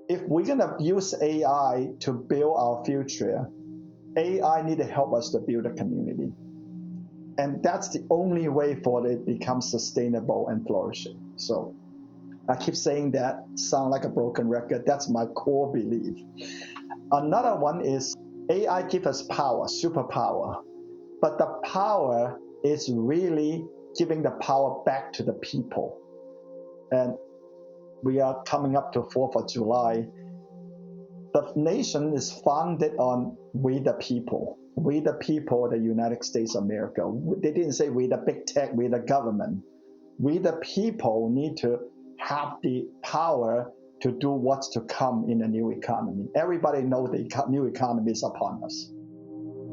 if we're going to use AI to build our future, AI need to help us to build a community. And that's the only way for it to become sustainable and flourishing. So I keep saying that, sound like a broken record. That's my core belief. Another one is AI gives us power, superpower. But the power is really giving the power back to the people. And we are coming up to 4th of July. The nation is founded on we the people. We the people, the United States of America. They didn't say we the big tech, we the government. We the people need to have the power to do what's to come in the new economy. Everybody knows the new economy is upon us.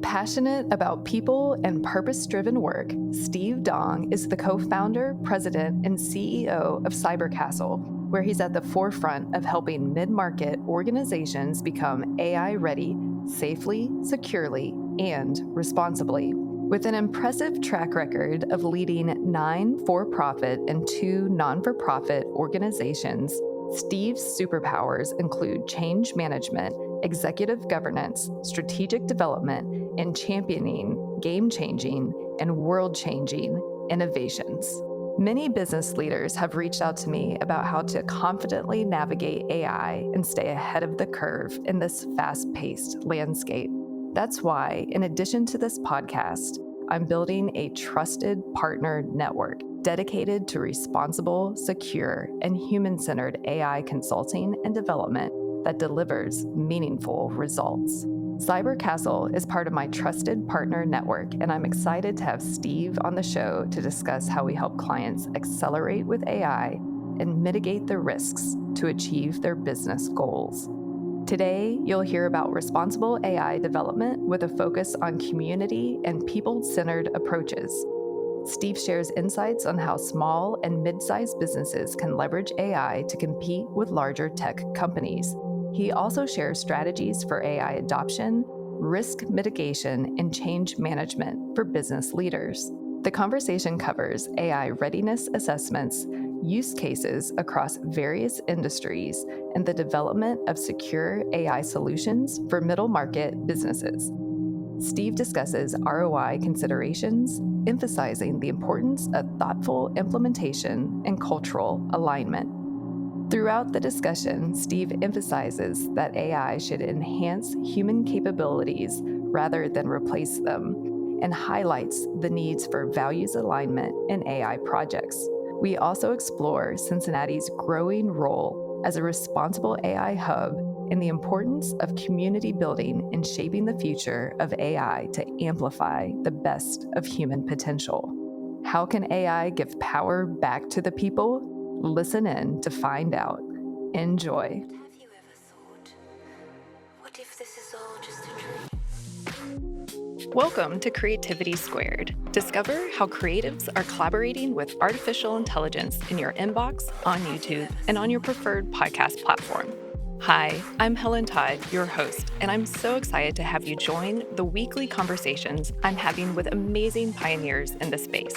Passionate about people and purpose-driven work, Steve Dong is the co-founder, president, and CEO of CybrCastle, where he's at the forefront of helping mid-market organizations become AI-ready safely, securely, and responsibly. With an impressive track record of leading 9 for-profit and 2 non-for-profit organizations, Steve's superpowers include change management, executive governance, strategic development, and championing game-changing and world-changing innovations. Many business leaders have reached out to me about how to confidently navigate AI and stay ahead of the curve in this fast-paced landscape. That's why, in addition to this podcast, I'm building a trusted partner network dedicated to responsible, secure, and human-centered AI consulting and development that delivers meaningful results. CybrCastle is part of my trusted partner network, and I'm excited to have Steve on the show to discuss how we help clients accelerate with AI and mitigate the risks to achieve their business goals. Today, you'll hear about responsible AI development with a focus on community and people-centered approaches. Steve shares insights on how small and mid-sized businesses can leverage AI to compete with larger tech companies. He also shares strategies for AI adoption, risk mitigation, and change management for business leaders. The conversation covers AI readiness assessments, use cases across various industries, and the development of secure AI solutions for middle market businesses. Steve discusses ROI considerations, emphasizing the importance of thoughtful implementation and cultural alignment. Throughout the discussion, Steve emphasizes that AI should enhance human capabilities rather than replace them, and highlights the needs for values alignment in AI projects. We also explore Cincinnati's growing role as a responsible AI hub and the importance of community building in shaping the future of AI to amplify the best of human potential. How can AI give power back to the people? Listen in to find out. Enjoy. Have you ever thought, what if this is all just a dream? Welcome to Creativity Squared. Discover how creatives are collaborating with artificial intelligence in your inbox, on YouTube, and on your preferred podcast platform. Hi, I'm Helen Todd, your host, and I'm so excited to have you join the weekly conversations I'm having with amazing pioneers in the space.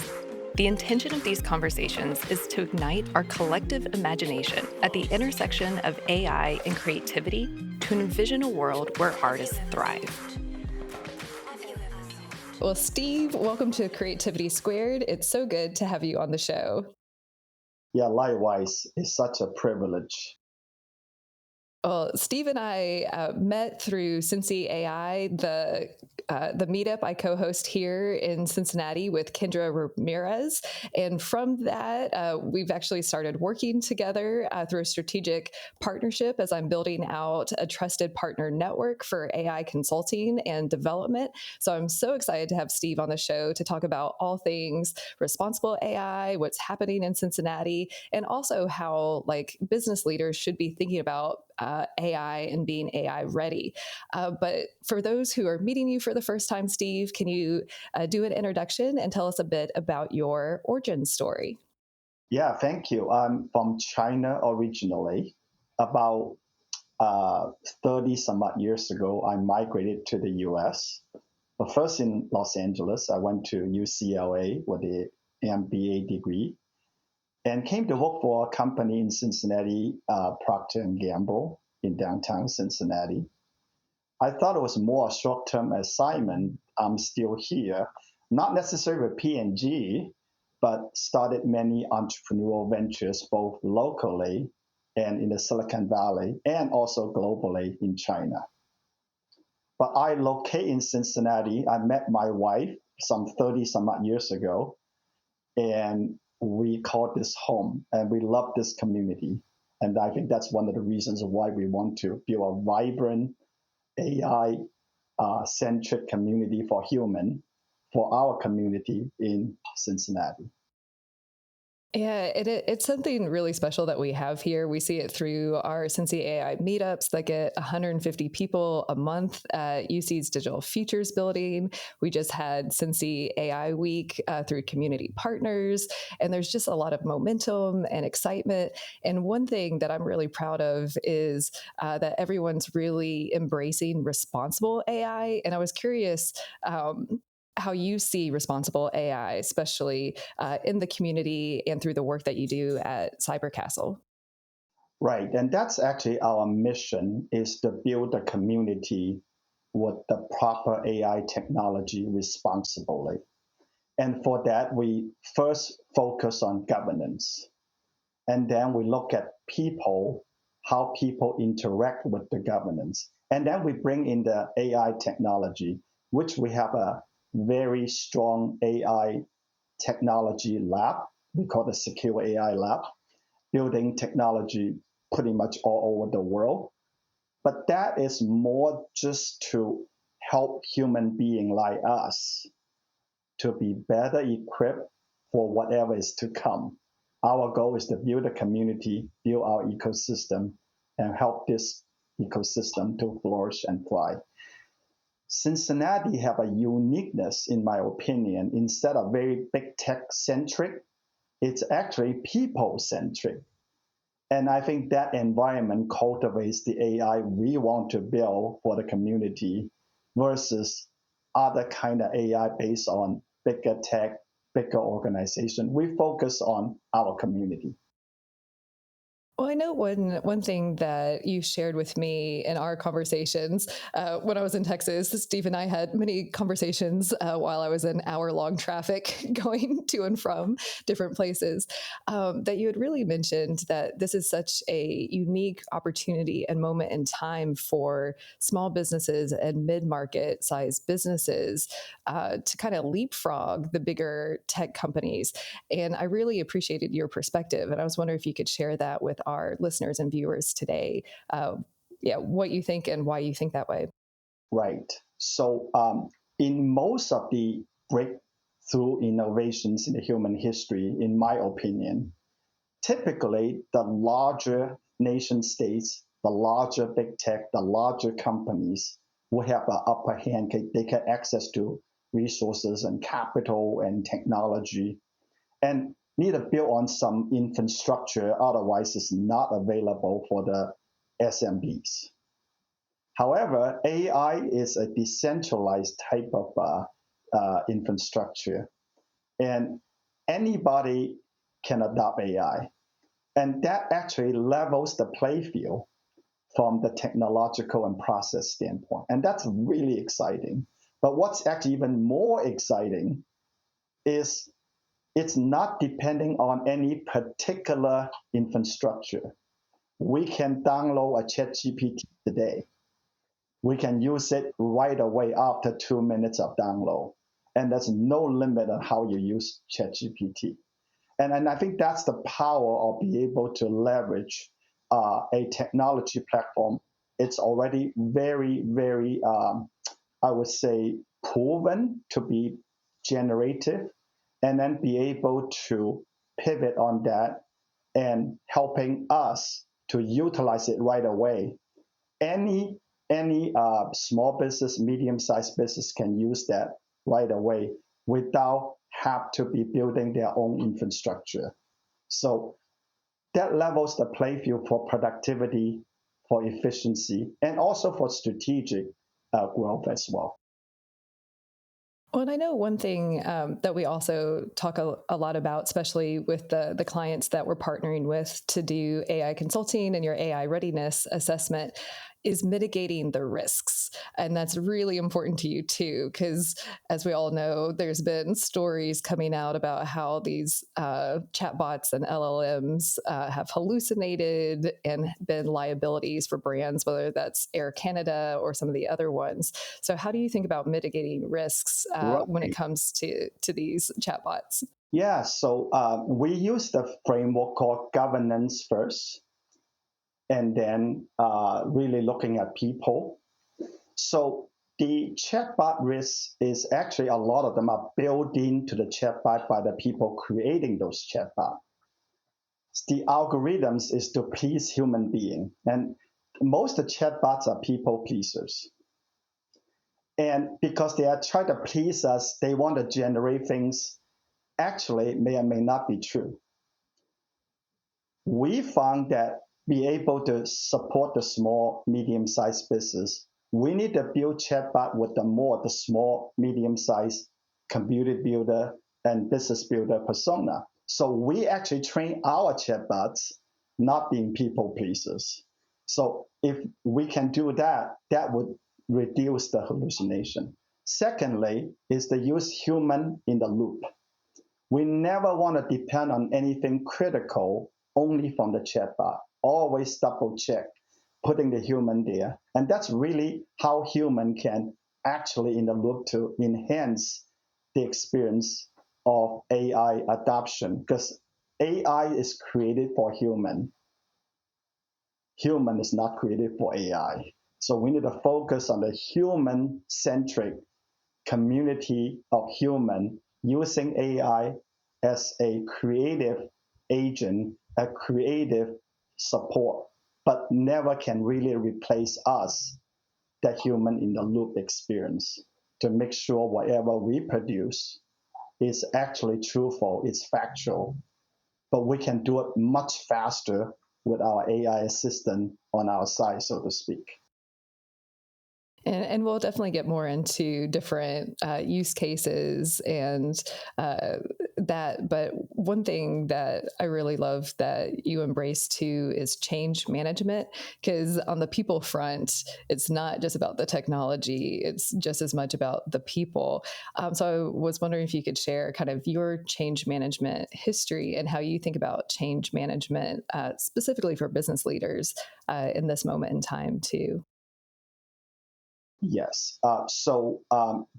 The intention of these conversations is to ignite our collective imagination at the intersection of AI and creativity to envision a world where artists thrive. Well, Steve, welcome to Creativity Squared. It's so good to have you on the show. Yeah, likewise. It's such a privilege. Well, Steve and I met through Cincy AI, the meetup I co-host here in Cincinnati with Kendra Ramirez. And from that, we've actually started working together through a strategic partnership as I'm building out a trusted partner network for AI consulting and development. So I'm so excited to have Steve on the show to talk about all things responsible AI, what's happening in Cincinnati, and also how business leaders should be thinking about AI and being AI ready. But for those who are meeting you for the first time, Steve, can you do an introduction and tell us a bit about your origin story? Yeah, thank you. I'm from China originally. About 30 some odd years ago, I migrated to the US. But first in Los Angeles, I went to UCLA with the MBA degree and came to work for a company in Cincinnati, Procter & Gamble. in downtown Cincinnati. I thought it was more a short-term assignment. I'm still here, not necessarily with P&G, but started many entrepreneurial ventures both locally and in the Silicon Valley and also globally in China. But I locate in Cincinnati. I met my wife some 30 some odd years ago, and we called this home, and we love this community. And I think that's one of the reasons why we want to build a vibrant AI-centric community for human, for our community in Cincinnati. Yeah, it's something really special that we have here. We see it through our Cincy AI meetups that get 150 people a month at UC's Digital Futures Building. We just had Cincy AI Week through community partners, and there's just a lot of momentum and excitement. And one thing that I'm really proud of is that everyone's really embracing responsible AI. And I was curious how you see responsible AI, especially in the community and through the work that you do at CybrCastle. Right, and that's actually our mission, is to build a community with the proper AI technology responsibly. And for that, we first focus on governance. And then we look at people, how people interact with the governance. And then we bring in the AI technology, which we have a very strong AI technology lab. We call it Secure AI Lab, building technology pretty much all over the world. But that is more just to help human beings like us to be better equipped for whatever is to come. Our goal is to build a community, build our ecosystem, and help this ecosystem to flourish and thrive. Cincinnati have a uniqueness, in my opinion. Instead of very big tech centric, it's actually people centric. And I think that environment cultivates the AI we want to build for the community versus other kind of AI based on bigger tech, bigger organization. We focus on our community. Well, I know one thing that you shared with me in our conversations when I was in Texas. Steve and I had many conversations while I was in hour-long traffic going to and from different places. That you had really mentioned that this is such a unique opportunity and moment in time for small businesses and mid-market size businesses to kind of leapfrog the bigger tech companies. And I really appreciated your perspective, and I was wondering if you could share that with our listeners and viewers today. What you think and why you think that way. Right. So in most of the breakthrough innovations in the human history, in my opinion, typically the larger nation states, the larger big tech, the larger companies will have an upper hand. They get access to resources and capital and technology, and need to build on some infrastructure, otherwise it's not available for the SMBs. However, AI is a decentralized type of infrastructure, and anybody can adopt AI. And that actually levels the play field from the technological and process standpoint. And that's really exciting. But what's actually even more exciting is it's not depending on any particular infrastructure. We can download a ChatGPT today. We can use it right away after 2 minutes of download. And there's no limit on how you use ChatGPT. And I think that's the power of being able to leverage a technology platform. It's already very, very, I would say, proven to be generative, and then be able to pivot on that and helping us to utilize it right away. Any small business, medium-sized business can use that right away without have to be building their own infrastructure. So that levels the play field for productivity, for efficiency, and also for strategic growth as well. Well, and I know one thing that we also talk a lot about, especially with the clients that we're partnering with to do AI consulting and your AI readiness assessment, is mitigating the risks. And that's really important to you too, because as we all know, there's been stories coming out about how these chatbots and LLMs have hallucinated and been liabilities for brands, whether that's Air Canada or some of the other ones. So, how do you think about mitigating risks when it Right. comes to these chatbots? Yeah, so we use the framework called governance first, and then really looking at people. So the chatbot risk is actually a lot of them are built into the chatbot by the people creating those chatbots. The algorithms is to please human being, and most of the chatbots are people pleasers. And because they are trying to please us, they want to generate things actually may or may not be true. We found that be able to support the small, medium-sized business, we need to build chatbot with the small, medium-sized community builder and business builder persona. So we actually train our chatbots not being people pleasers. So if we can do that, that would reduce the hallucination. Secondly, is to use human in the loop. We never want to depend on anything critical only from the chatbot. Always double check, putting the human there. And that's really how human can actually in the loop to enhance the experience of AI adoption. Because AI is created for human. Human is not created for AI. So we need to focus on the human-centric community of human using AI as a creative agent, a creative support, but never can really replace us, the human in the loop experience, to make sure whatever we produce is actually truthful, it's factual. But we can do it much faster with our AI assistant on our side, so to speak. And we'll definitely get more into different use cases and that. But one thing that I really love that you embrace too is change management. Because on the people front, it's not just about the technology, it's just as much about the people. So I was wondering if you could share kind of your change management history and how you think about change management specifically for business leaders in this moment in time too. Yes.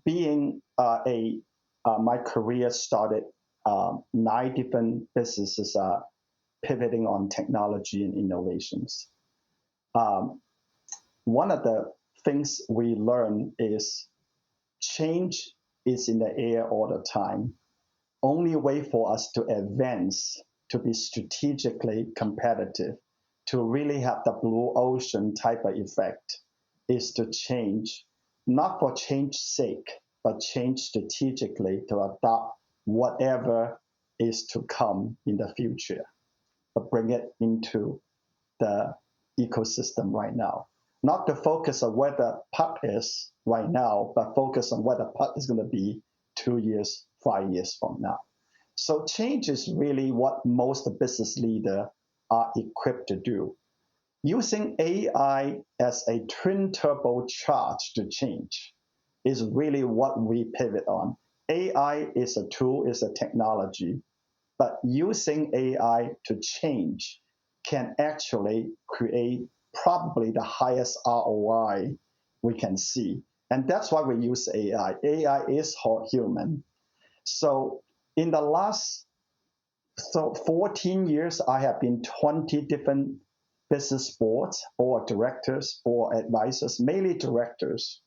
Being my career started 9 different businesses pivoting on technology and innovations. Um, One of the things we learn is change is in the air all the time. Only way for us to advance, to be strategically competitive, to really have the blue ocean type of effect is to change, not for change's sake, but change strategically to adopt whatever is to come in the future, but bring it into the ecosystem right now. Not to focus on where the puck is right now, but focus on where the puck is going to be 2 years, 5 years from now. So change is really what most business leaders are equipped to do. Using AI as a twin turbo charge to change is really what we pivot on. AI is a tool, is a technology, but using AI to change can actually create probably the highest ROI we can see. And that's why we use AI. AI is human. So in the last 14 years, I have been 20 different business boards or directors or advisors, mainly directors.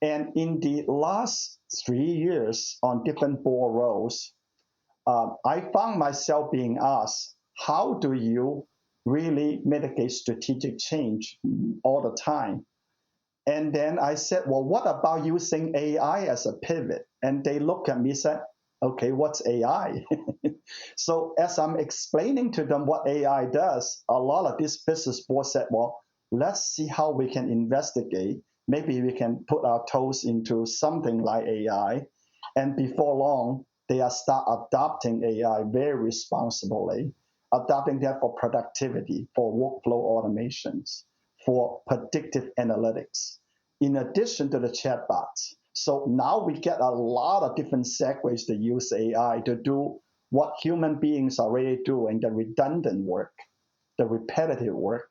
And in the last 3 years on different board roles, I found myself being asked, how do you really mitigate strategic change all the time? And then I said, well, what about using AI as a pivot? And they look at me and said, okay, what's AI? So as I'm explaining to them what AI does, a lot of this business board said, well, let's see how we can investigate maybe we can put our toes into something like AI, and before long, they are start adopting AI very responsibly, adopting that for productivity, for workflow automations, for predictive analytics, in addition to the chatbots. So now we get a lot of different segues to use AI to do what human beings are already doing, the redundant work, the repetitive work.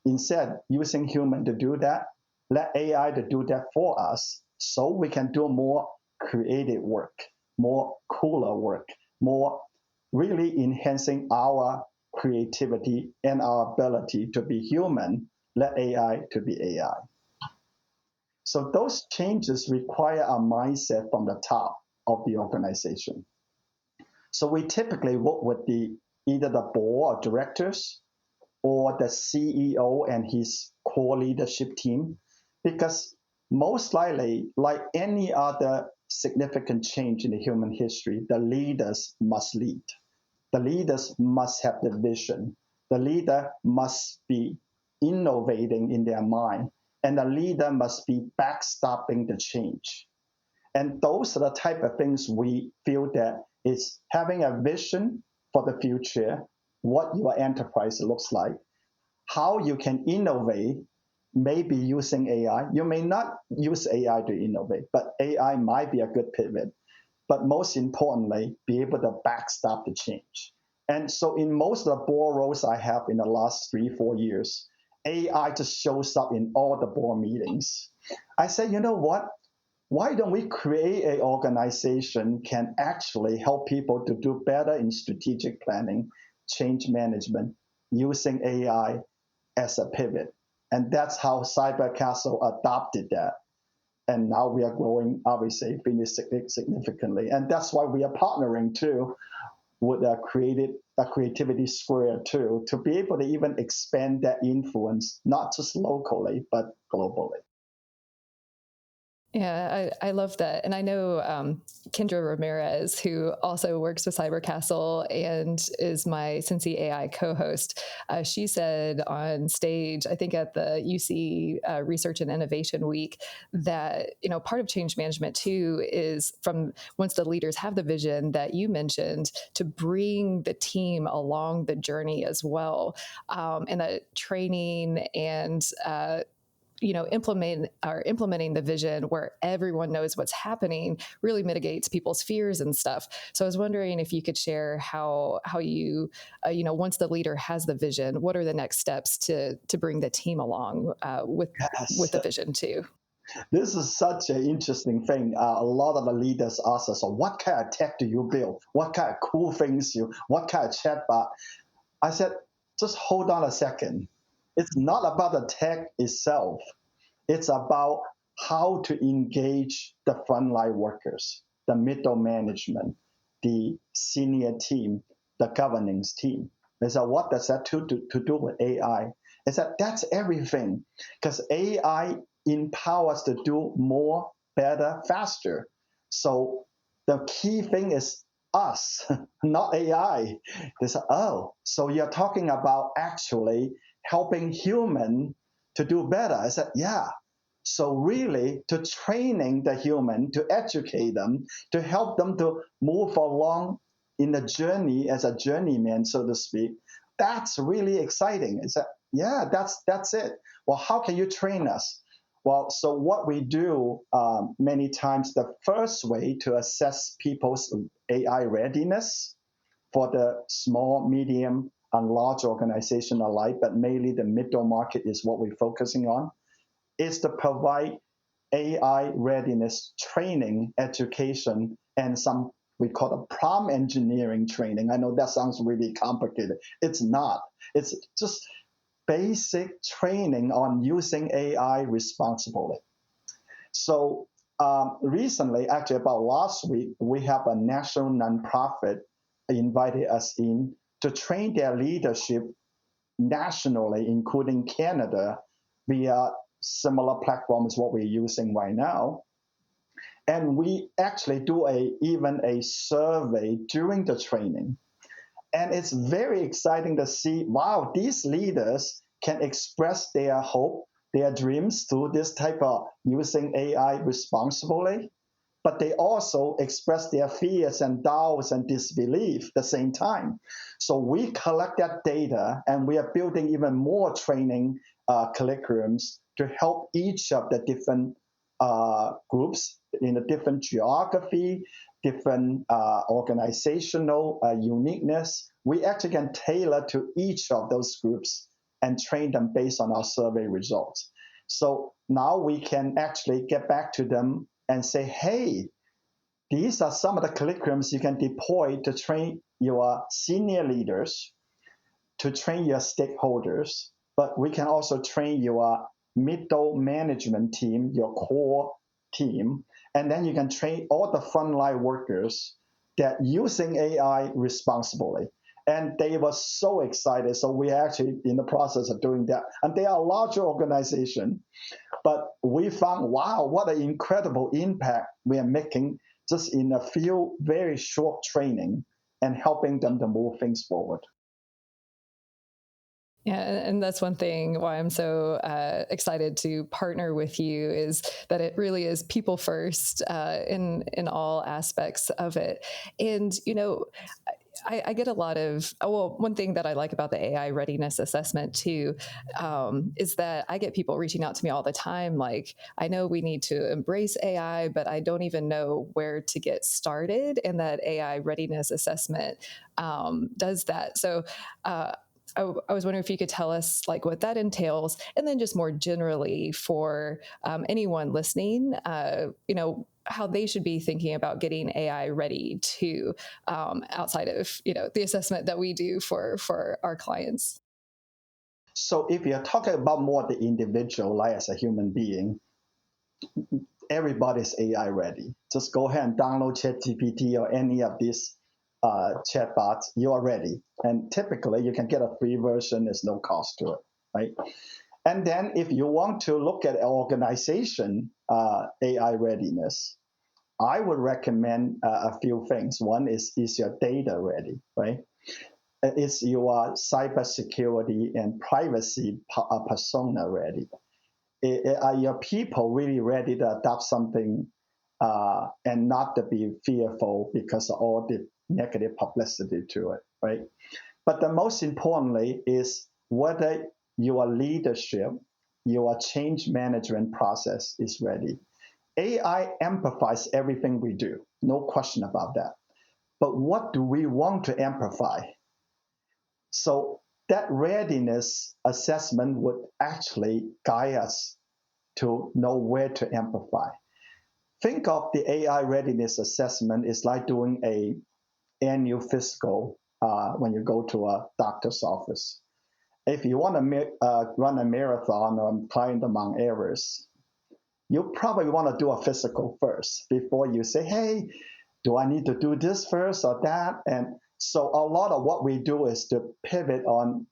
Instead, using human to do that, let AI to do that for us so we can do more creative work, more cooler work, more really enhancing our creativity and our ability to be human, let AI to be AI. So those changes require a mindset from the top of the organization. So we typically work with either the board of directors or the CEO and his core leadership team, because most likely, like any other significant change in the human history, the leaders must lead. The leaders must have the vision. The leader must be innovating in their mind, and the leader must be backstopping the change. And those are the type of things we feel that is having a vision for the future, what your enterprise looks like, how you can innovate, maybe using AI. You may not use AI to innovate, but AI might be a good pivot. But most importantly, be able to backstop the change. And so in most of the board roles I have in the last 3-4 years, AI just shows up in all the board meetings. I say, you know what? Why don't we create an organization can actually help people to do better in strategic planning, change management, using AI as a pivot? And that's how CybrCastle adopted that. And now we are growing, obviously, significantly. And that's why we are partnering too with a creativity square too, to be able to even expand that influence, not just locally, but globally. Yeah, I love that. And I know Kendra Ramirez, who also works with CybrCastle and is my Cincy AI co-host, she said on stage, I think at the UC Research and Innovation Week, that part of change management too is from once the leaders have the vision that you mentioned, to bring the team along the journey as well, and that training and implementing the vision where everyone knows what's happening really mitigates people's fears and stuff. So I was wondering if you could share how you, once the leader has the vision, what are the next steps to bring the team along with the vision too? This is such an interesting thing. A lot of the leaders ask us, so what kind of tech do you build? What kind of cool things what kind of chatbot? I said, just hold on a second. It's not about the tech itself. It's about how to engage the frontline workers, the middle management, the senior team, the governance team. They said, what does that to do with AI? I said, that's everything, because AI empowers to do more, better, faster. So the key thing is us, not AI. They said, oh, so you're talking about actually helping human to do better. I said, yeah. So really, to training the human, to educate them, to help them to move along in the journey as a journeyman, so to speak, that's really exciting. It's yeah, that's it. Well, how can you train us? Well, so what we do many times, the first way to assess people's AI readiness for the small, medium, and large organization alike, but mainly the middle market is what we're focusing on, is to provide AI readiness training, education, and some we call it prompt engineering training. I know that sounds really complicated. It's not. It's just basic training on using AI responsibly. So recently, actually about last week, we have a national nonprofit invited us in to train their leadership nationally, including Canada, via similar platform as what we're using right now. And we actually do even a survey during the training. And it's very exciting to see, wow, these leaders can express their hope their dreams through this type of using AI responsibly, but they also express their fears and doubts and disbelief at the same time. So we collect that data, and we are building even more training curriculums to help each of the different groups in a different geography, different organizational uniqueness. We actually can tailor to each of those groups and train them based on our survey results. So now we can actually get back to them and say, hey, these are some of the curriculums you can deploy to train your senior leaders, to train your stakeholders, but we can also train your middle management team, your core team, and then you can train all the frontline workers that using AI responsibly. And they were so excited. So we're actually in the process of doing that. And they are a larger organization, but we found, wow, what an incredible impact we are making just in a few very short training and helping them to move things forward. Yeah, and that's one thing why I'm so excited to partner with you, is that it really is people first in all aspects of it. And, you know, I get a lot of, well, one thing that I like about the AI readiness assessment too, is that I get people reaching out to me all the time. Like, I know we need to embrace AI, but I don't even know where to get started. And that AI readiness assessment does that. So, I was wondering if you could tell us like what that entails, and then just more generally for anyone listening, you know, how they should be thinking about getting AI ready to outside of, you know, the assessment that we do for our clients. So if you're talking about more the individual, like as a human being, everybody's AI ready. Just go ahead and download ChatGPT or any of these chatbots, you are ready. And typically you can get a free version, there's no cost to it, right? And then if you want to look at organization AI readiness, I would recommend a few things. One is your data ready, right? Is your cybersecurity and privacy persona ready? Are your people really ready to adopt something and not to be fearful because of all the negative publicity to it, right? But the most importantly is whether your leadership, your change management process is ready. AI amplifies everything we do, no question about that. But what do we want to amplify? So that readiness assessment would actually guide us to know where to amplify. Think of the AI readiness assessment is like doing a annual physical when you go to a doctor's office. If you want to run a marathon or climb the Mount Everest, you probably want to do a physical first before you say, hey, do I need to do this first or that? And so a lot of what we do is to pivot on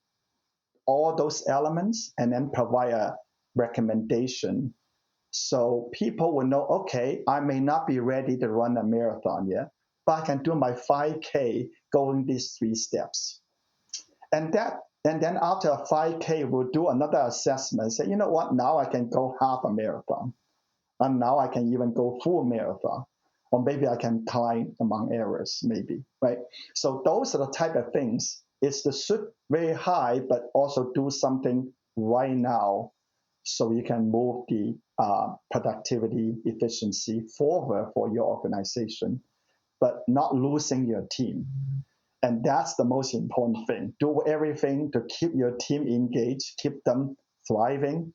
all those elements and then provide a recommendation. So people will know, okay, I may not be ready to run a marathon yet, but I can do my 5K going these 3 steps. And then after a 5K, we'll do another assessment. Say, you know what, now I can go half a marathon. And now I can even go full marathon. Or maybe I can climb the Mount Everest, maybe, right? So those are the type of things. It's to shoot very high, but also do something right now so you can move the productivity, efficiency forward for your organization, but not losing your team. And that's the most important thing. Do everything to keep your team engaged, keep them thriving,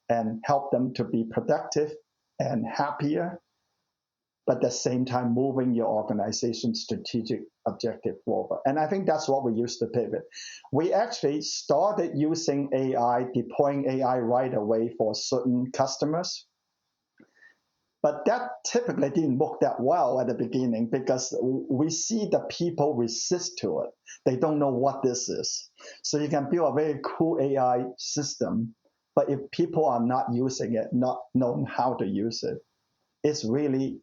and help them to be productive and happier, but at the same time moving your organization's strategic objective forward. And I think that's what we used to pivot. We actually started using AI, deploying AI right away for certain customers. But that typically didn't work that well at the beginning because we see the people resist to it. They don't know what this is. So you can build a very cool AI system, but if people are not using it, not knowing how to use it, it's really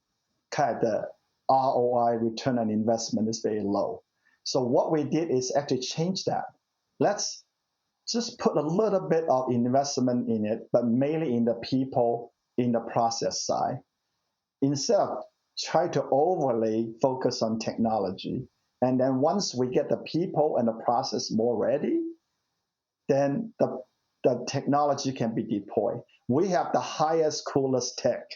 kind of the ROI, return on investment, is very low. So what we did is actually change that. Let's just put a little bit of investment in it, but mainly in the people in the process side. Instead of try to overly focus on technology. And then once we get the people and the process more ready, then the technology can be deployed. We have the highest, coolest tech.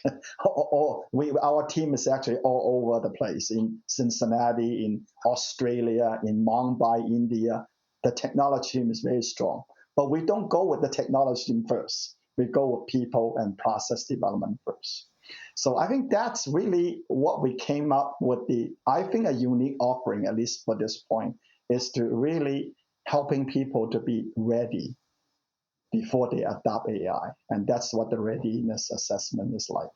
Our team is actually all over the place, in Cincinnati, in Australia, in Mumbai, India. The technology team is very strong. But we don't go with the technology team first. We go with people and process development first. So I think that's really what we came up with. I think a unique offering, at least for this point, is to really helping people to be ready before they adopt AI. And that's what the readiness assessment is like.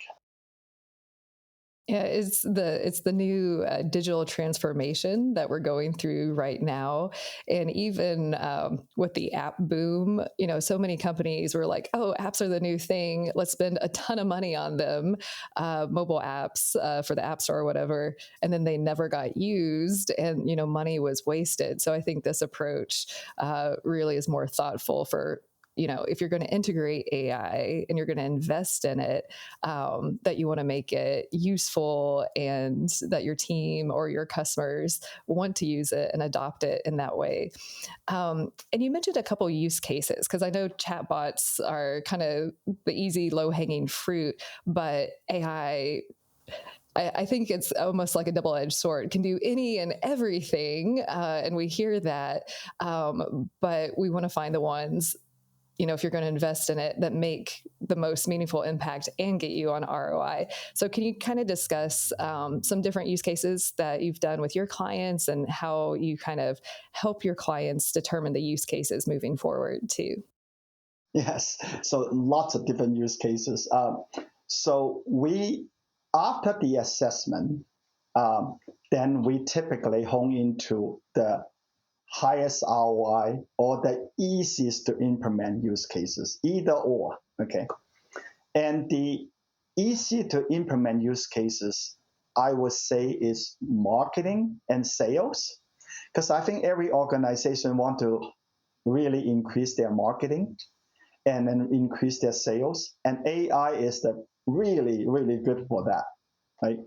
Yeah, it's the new digital transformation that we're going through right now, and even with the app boom, so many companies were like, "Oh, apps are the new thing. Let's spend a ton of money on them, mobile apps for the App Store or whatever," and then they never got used, and money was wasted. So I think this approach really is more thoughtful for if you're going to integrate AI and you're going to invest in it, that you want to make it useful and that your team or your customers want to use it and adopt it in that way. And you mentioned a couple use cases, because I know chatbots are kind of the easy, low-hanging fruit, but AI, I think it's almost like a double-edged sword. It can do any and everything, and we hear that, but we want to find the ones, if you're going to invest in it, that make the most meaningful impact and get you on ROI. So can you kind of discuss some different use cases that you've done with your clients and how you kind of help your clients determine the use cases moving forward too? Yes, so lots of different use cases. So after the assessment, then we typically hone into the highest ROI or the easiest to implement use cases, either or, okay? And the easy to implement use cases, I would say, is marketing and sales, because I think every organization want to really increase their marketing and then increase their sales, and AI is really, really good for that, right?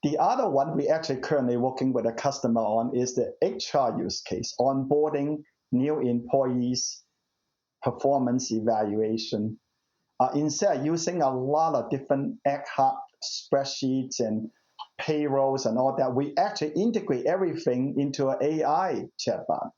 The other one we actually currently working with a customer on is the HR use case, onboarding new employees, performance evaluation. Instead of using a lot of different ad hoc spreadsheets and payrolls and all that, we actually integrate everything into an AI chatbot.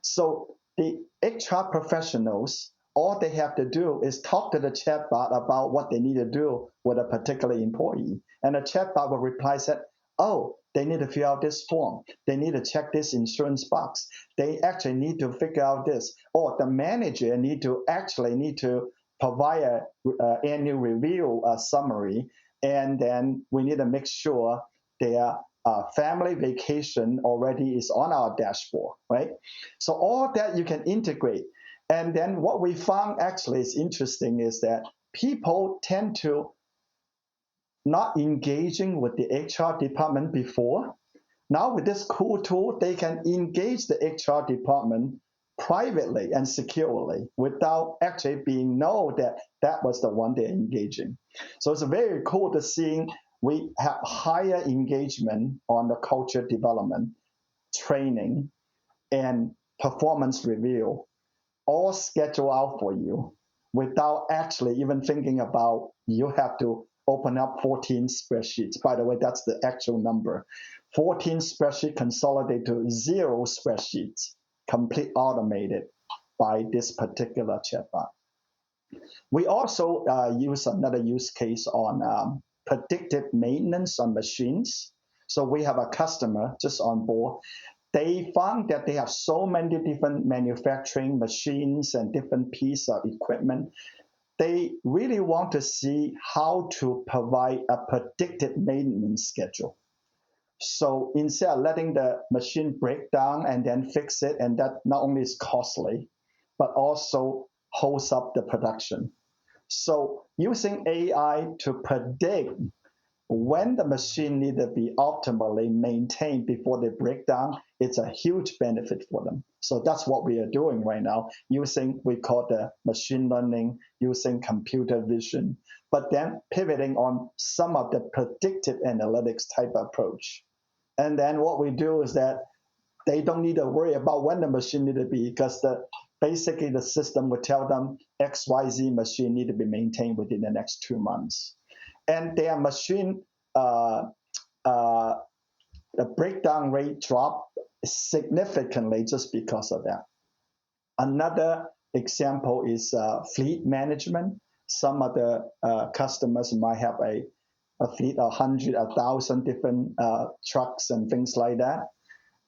So the HR professionals, all they have to do is talk to the chatbot about what they need to do with a particular employee. And the chatbot will reply, said, "Oh, they need to fill out this form. They need to check this insurance box. They actually need to figure out this. Or the manager need to provide an annual review summary. And then we need to make sure their family vacation already is on our dashboard," right? So all that you can integrate. And then what we found actually is interesting is that people tend to not engaging with the HR department before. Now with this cool tool, they can engage the HR department privately and securely without actually being know that that was the one they're engaging. So it's very cool to see we have higher engagement on the culture development, training, and performance review, all scheduled out for you without actually even thinking about you have to open up 14 spreadsheets. By the way, that's the actual number. 14 spreadsheets consolidated to 0 spreadsheets, complete automated by this particular chatbot. We also use another use case on predictive maintenance on machines. So we have a customer just on board. They found that they have so many different manufacturing machines and different pieces of equipment. They really want to see how to provide a predictive maintenance schedule. So instead of letting the machine break down and then fix it, and that not only is costly, but also holds up the production. So using AI to predict when the machine needs to be optimally maintained before they break down, it's a huge benefit for them. So that's what we are doing right now, using, we call the machine learning, using computer vision, but then pivoting on some of the predictive analytics type approach. And then what we do is that they don't need to worry about when the machine need to be, because basically the system would tell them XYZ machine need to be maintained within the next 2 months. And their machine, the breakdown rate dropped significantly just because of that. Another example is fleet management. Some of the customers might have a fleet of 100, 1,000 different trucks and things like that.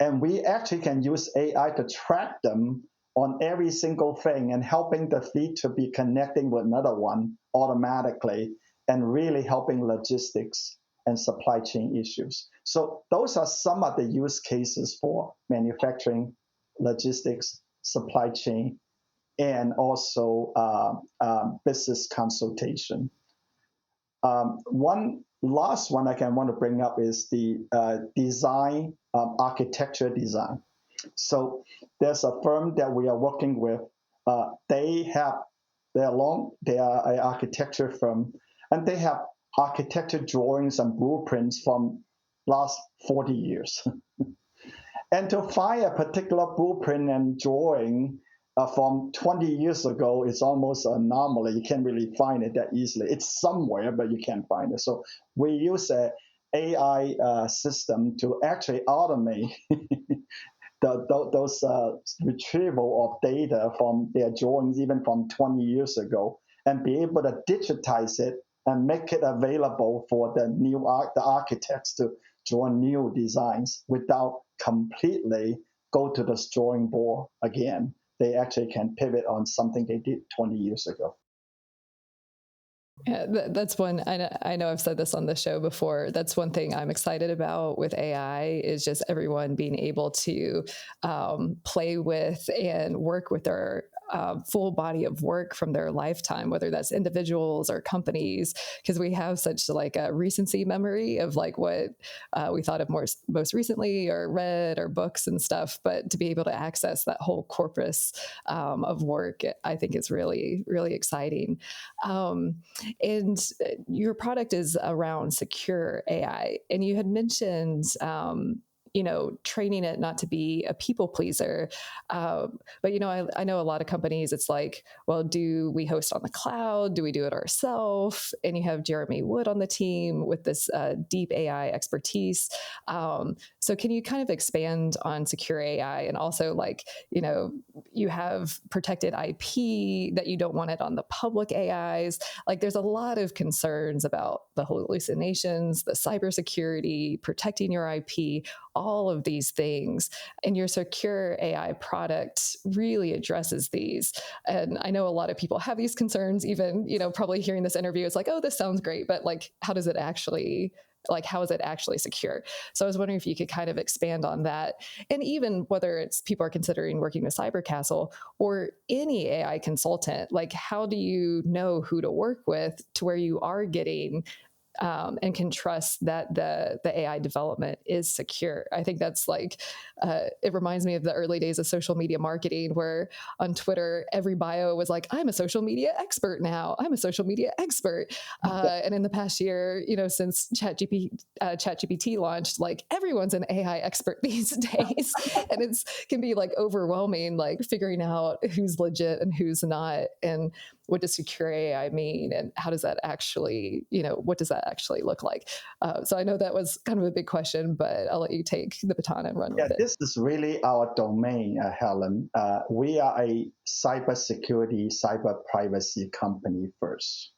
And we actually can use AI to track them on every single thing and helping the fleet to be connecting with another one automatically and really helping logistics and supply chain issues. So those are some of the use cases for manufacturing, logistics, supply chain, and also business consultation. One last one I want to bring up is the design, architecture design. So there's a firm that we are working with. They are an architecture firm, and they have architecture drawings and blueprints from last 40 years. And to find a particular blueprint and drawing from 20 years ago is almost an anomaly. You can't really find it that easily. It's somewhere, but you can't find it. So we use an AI system to actually automate those retrieval of data from their drawings, even from 20 years ago, and be able to digitize it and make it available for the architects to draw new designs without completely go to the drawing board again. They actually can pivot on something they did 20 years ago. Yeah, that's one. I know I've said this on the show before. That's one thing I'm excited about with AI is just everyone being able to play with and work with their full body of work from their lifetime, whether that's individuals or companies, because we have such like a recency memory of like what we thought of most recently or read or books and stuff. But to be able to access that whole corpus of work, I think is really, really exciting. And your product is around secure AI. And you had mentioned, training it not to be a people pleaser. But, I know a lot of companies, it's like, well, do we host on the cloud? Do we do it ourselves? And you have Jeremy Wood on the team with this deep AI expertise. So can you kind of expand on secure AI and also you have protected IP that you don't want it on the public AIs. Like there's a lot of concerns about the hallucinations, the cybersecurity, protecting your IP, all of these things. And your secure AI product really addresses these. And I know a lot of people have these concerns, even, probably hearing this interview, it's like, oh, this sounds great, but how is it actually secure? So I was wondering if you could kind of expand on that. And even whether it's people are considering working with CybrCastle or any AI consultant, how do you know who to work with to where you are getting and can trust that the AI development is secure? I think that's it reminds me of the early days of social media marketing, where on Twitter, every bio was like, I'm a social media expert now. I'm a social media expert. And in the past year, since ChatGPT launched, everyone's an AI expert these days. And it can be overwhelming, figuring out who's legit and who's not. And what does secure AI mean? And how does that actually, what does that actually look like? So I know that was kind of a big question, but I'll let you take the baton and run with it. This is really our domain, Helen. We are a cybersecurity, cyber privacy company first.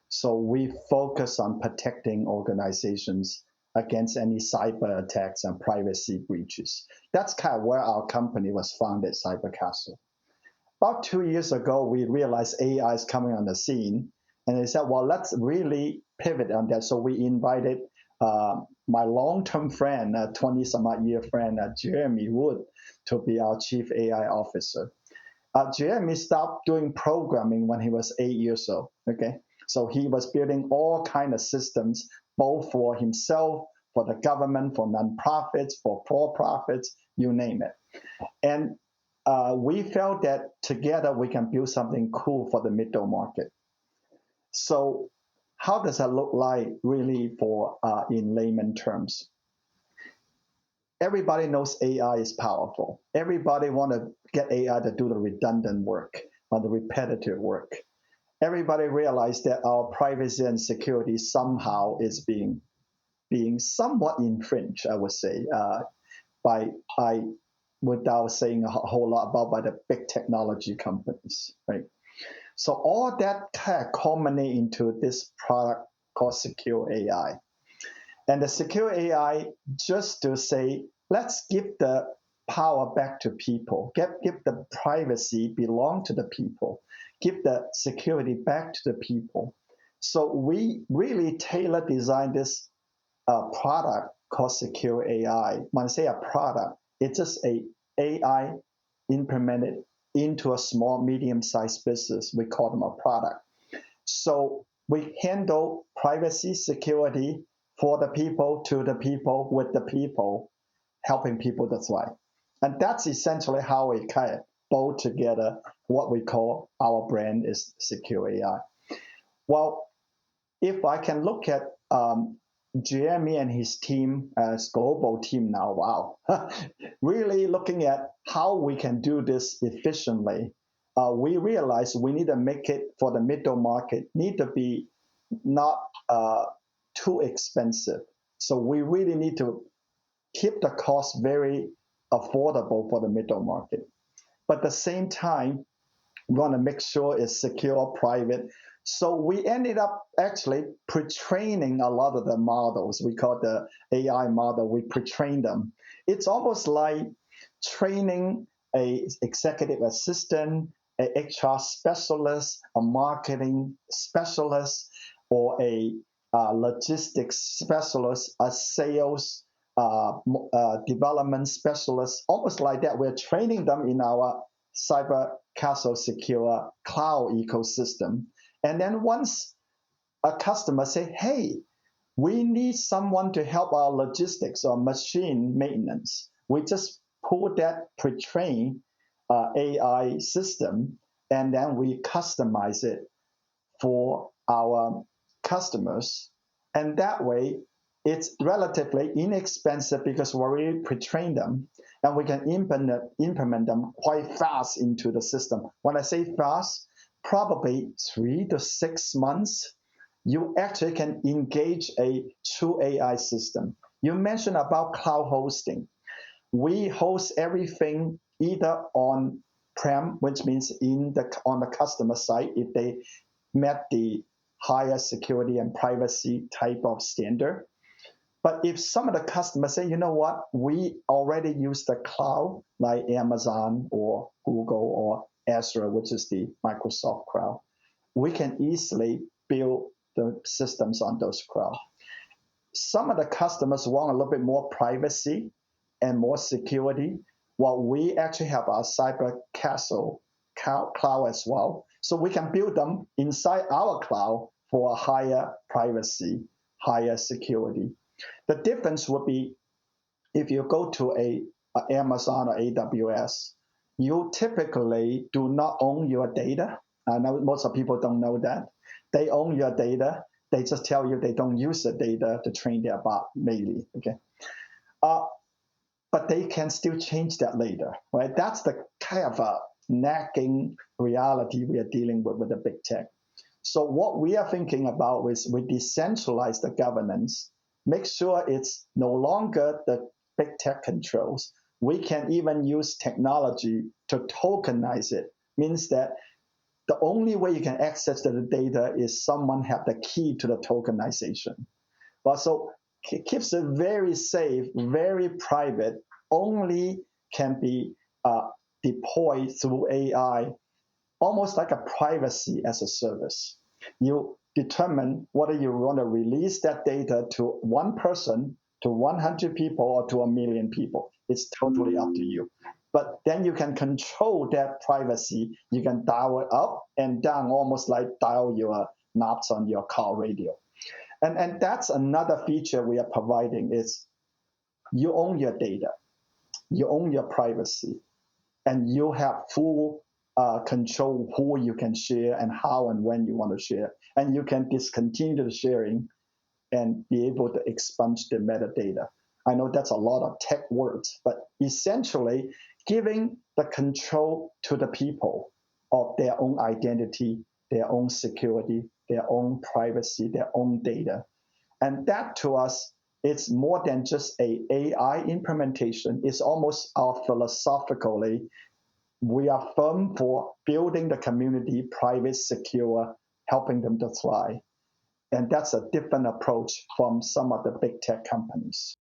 So we focus on protecting organizations against any cyber attacks and privacy breaches. That's kind of where our company was founded, CybrCastle. About 2 years ago, we realized AI is coming on the scene, and they said, well, let's really pivot on that. So we invited my long-term friend, 20-some-odd-year friend, Jeremy Wood, to be our Chief AI Officer. Jeremy stopped doing programming when he was 8 years old, okay? So he was building all kinds of systems, both for himself, for the government, for nonprofits, for for-profits, you name it. And we felt that together we can build something cool for the middle market. So how does that look like really for in layman terms? Everybody knows AI is powerful. Everybody want to get AI to do the redundant work or the repetitive work. Everybody realized that our privacy and security somehow is being somewhat infringed, I would say, by without saying a whole lot about by the big technology companies, right? So all that kind of culminate into this product called Secure AI. And the Secure AI, just to say, let's give the power back to people, give the privacy belong to the people, give the security back to the people. So we really tailor design this product called Secure AI. When I say a product, it's just a AI implemented into a small, medium-sized business. We call them a product. So we handle privacy, security for the people, to the people, with the people, helping people to thrive. And that's essentially how we kind of bolt together what we call our brand is Secure AI. Well, if I can look at Jeremy and his team as global team now, wow, really looking at how we can do this efficiently, we realize we need to make it for the middle market, need to be not too expensive. So we really need to keep the cost very affordable for the middle market. But at the same time, we want to make sure it's secure, private. So we ended up actually pre-training a lot of the models. We call the AI model, we pre-train them. It's almost like training a executive assistant, a HR specialist, a marketing specialist, or a logistics specialist, a sales development specialist, almost like that. We're training them in our CybrCastle secure cloud ecosystem. And then once a customer say, hey, we need someone to help our logistics or machine maintenance, we just pull that pre-trained AI system and then we customize it for our customers. And that way, it's relatively inexpensive because we already pre-trained them and we can implement them quite fast into the system. When I say fast, probably 3 to 6 months, you actually can engage a true AI system. You mentioned about cloud hosting. We host everything either on-prem, which means on the customer side, if they met the higher security and privacy type of standard. But if some of the customers say, you know what, we already use the cloud, like Amazon or Google or Azure, which is the Microsoft cloud, we can easily build the systems on those clouds. Some of the customers want a little bit more privacy and more security. Well, we actually have our CybrCastle cloud as well. So we can build them inside our cloud for a higher privacy, higher security. The difference would be if you go to a Amazon or AWS, you typically do not own your data. I know most of people don't know that. They own your data. They just tell you they don't use the data to train their bot mainly. Okay, but they can still change that later, right? That's the kind of a nagging reality we are dealing with the big tech. So what we are thinking about is we decentralize the governance, make sure it's no longer the big tech controls. We can even use technology to tokenize it. Means that the only way you can access the data is someone have the key to the tokenization. But so it keeps it very safe, very private, only can be deployed through AI, almost like a privacy as a service. You determine whether you want to release that data to one person, to 100 people, or to 1 million people. It's totally up to you. But then you can control that privacy. You can dial it up and down, almost like dial your knobs on your car radio. And that's another feature we are providing is you own your data. You own your privacy. and you have full control who you can share and how and when you want to share. And you can discontinue the sharing and be able to expunge the metadata. I know that's a lot of tech words, but essentially giving the control to the people of their own identity, their own security, their own privacy, their own data. And that to us, it's more than just a AI implementation. It's almost our philosophically, we are firm for building the community private, secure, helping them to thrive. And that's a different approach from some of the big tech companies.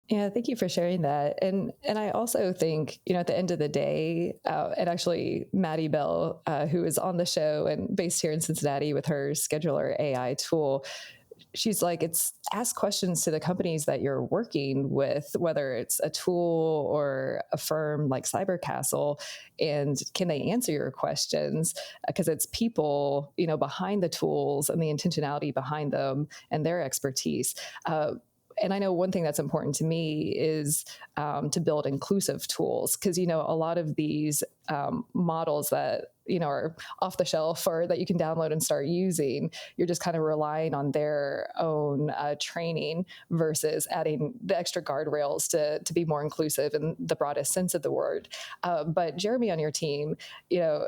Yeah, thank you for sharing that. And I also think, at the end of the day, and actually Maddie Bell, who is on the show and based here in Cincinnati with her scheduler AI tool, she's like, it's ask questions to the companies that you're working with, whether it's a tool or a firm like CybrCastle, and can they answer your questions? Because it's people, behind the tools and the intentionality behind them and their expertise. And I know one thing that's important to me is to build inclusive tools, because, a lot of these models that, are off the shelf or that you can download and start using, you're just kind of relying on their own training versus adding the extra guardrails to be more inclusive in the broadest sense of the word. But Jeremy on your team,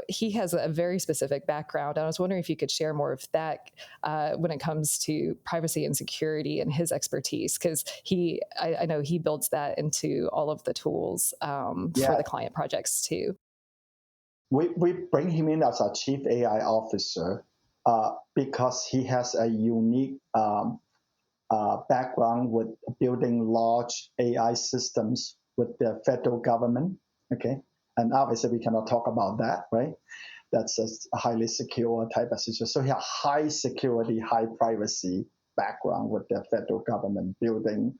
he has a very specific background. I was wondering if you could share more of that when it comes to privacy and security and his expertise, because I know he builds that into all of the tools for the client projects too. We bring him in as our chief AI officer because he has a unique background with building large AI systems with the federal government. Okay, and obviously we cannot talk about that, right? That's a highly secure type of situation. So he has high security, high privacy background with the federal government building,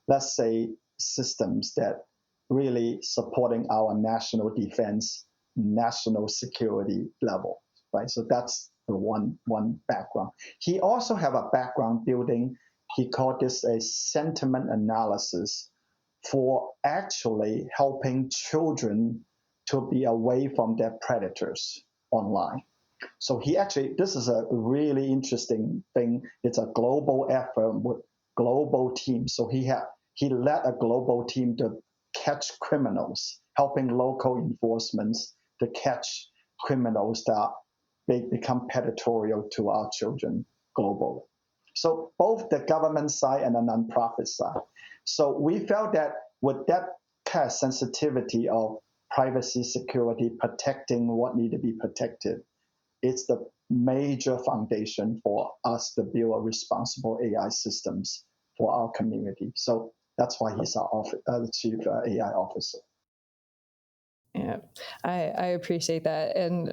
let's say, systems that really supporting our national defense, national security level, right? So that's the one background. He also have a background building, he called this a sentiment analysis for actually helping children to be away from their predators online. So this is a really interesting thing. It's a global effort with global teams. So he led a global team to catch criminals, helping local enforcements to catch criminals that become predatory to our children globally. So both the government side and the nonprofit side. So we felt that with that kind of sensitivity of privacy, security, protecting what need to be protected, it's the major foundation for us to build a responsible AI systems for our community. So that's why he's our chief AI officer. Yeah, I appreciate that. And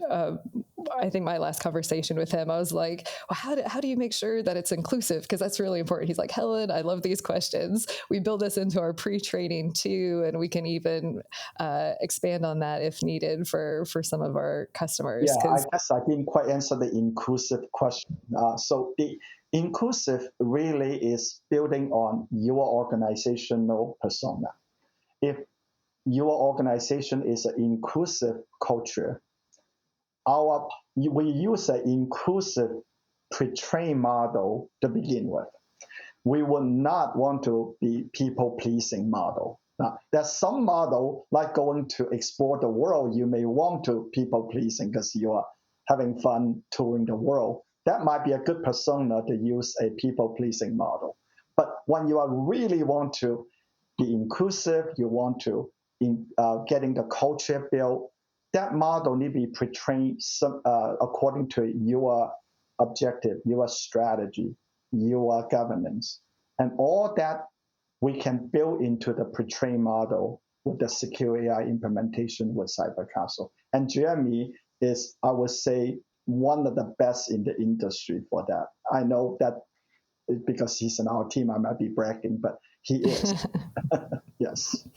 I think my last conversation with him, I was like, well, how do you make sure that it's inclusive? Because that's really important. He's like, Helen, I love these questions. We build this into our pre-training too, and we can even expand on that if needed for some of our customers. Yeah, I guess I didn't quite answer the inclusive question. So the inclusive really is building on your organizational persona. If your organization is an inclusive culture, we use an inclusive pre-trained model to begin with. We would not want to be people-pleasing model. Now, there's some model, like going to explore the world, you may want to people-pleasing because you are having fun touring the world. That might be a good persona to use a people-pleasing model. But when you really want to be inclusive, you want to getting the culture built, that model need to be pre-trained according to your objective, your strategy, your governance. And all that we can build into the pre-trained model with the secure AI implementation with CybrCastle. And Jeremy is, I would say, one of the best in the industry for that. I know that because he's in our team, I might be bragging, but he is. Yes.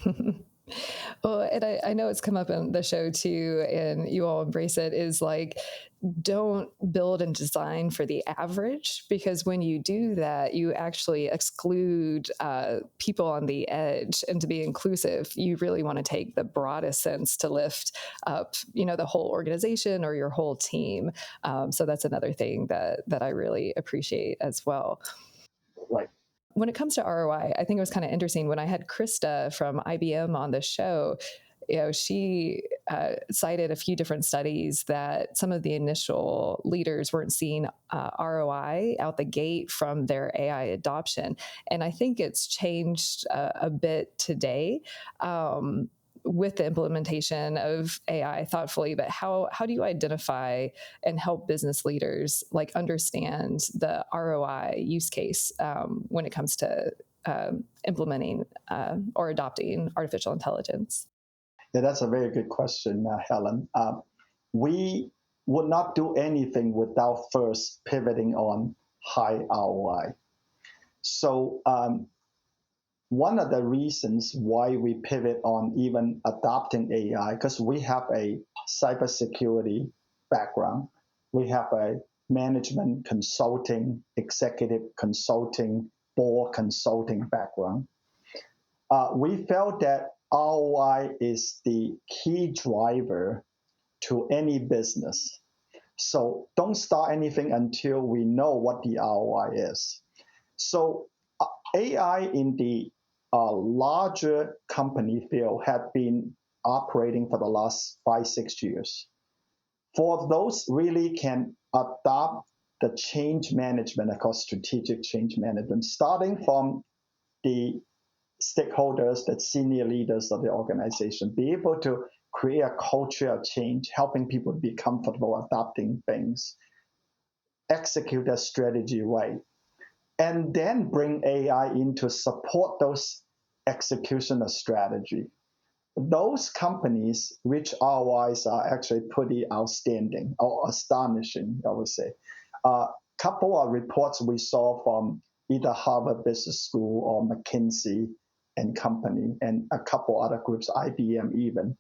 Well, and I know it's come up in the show too, and you all embrace it, is like, don't build and design for the average, because when you do that, you actually exclude people on the edge. And to be inclusive, you really want to take the broadest sense to lift up, the whole organization or your whole team. So that's another thing that I really appreciate as well. Right. When it comes to ROI, I think it was kind of interesting when I had Krista from IBM on the show. She cited a few different studies that some of the initial leaders weren't seeing ROI out the gate from their AI adoption. And I think it's changed a bit today. With the implementation of AI thoughtfully, but how do you identify and help business leaders understand the ROI use case when it comes to implementing or adopting artificial intelligence? Yeah, that's a very good question, Helen. We would not do anything without first pivoting on high ROI. So one of the reasons why we pivot on even adopting AI, because we have a cybersecurity background, we have a management consulting, executive consulting, board consulting background. We felt that ROI is the key driver to any business. So don't start anything until we know what the ROI is. So AI in the larger company field had been operating for the last 5-6 years. For those really can adopt the change management, I call strategic change management, starting from the stakeholders, the senior leaders of the organization, be able to create a culture of change, helping people be comfortable adopting things, execute their strategy right, and then bring AI in to support those execution of strategy. Those companies which ROIs are actually pretty outstanding or astonishing, I would say. A couple of reports we saw from either Harvard Business School or McKinsey and Company, and a couple other groups, IBM even.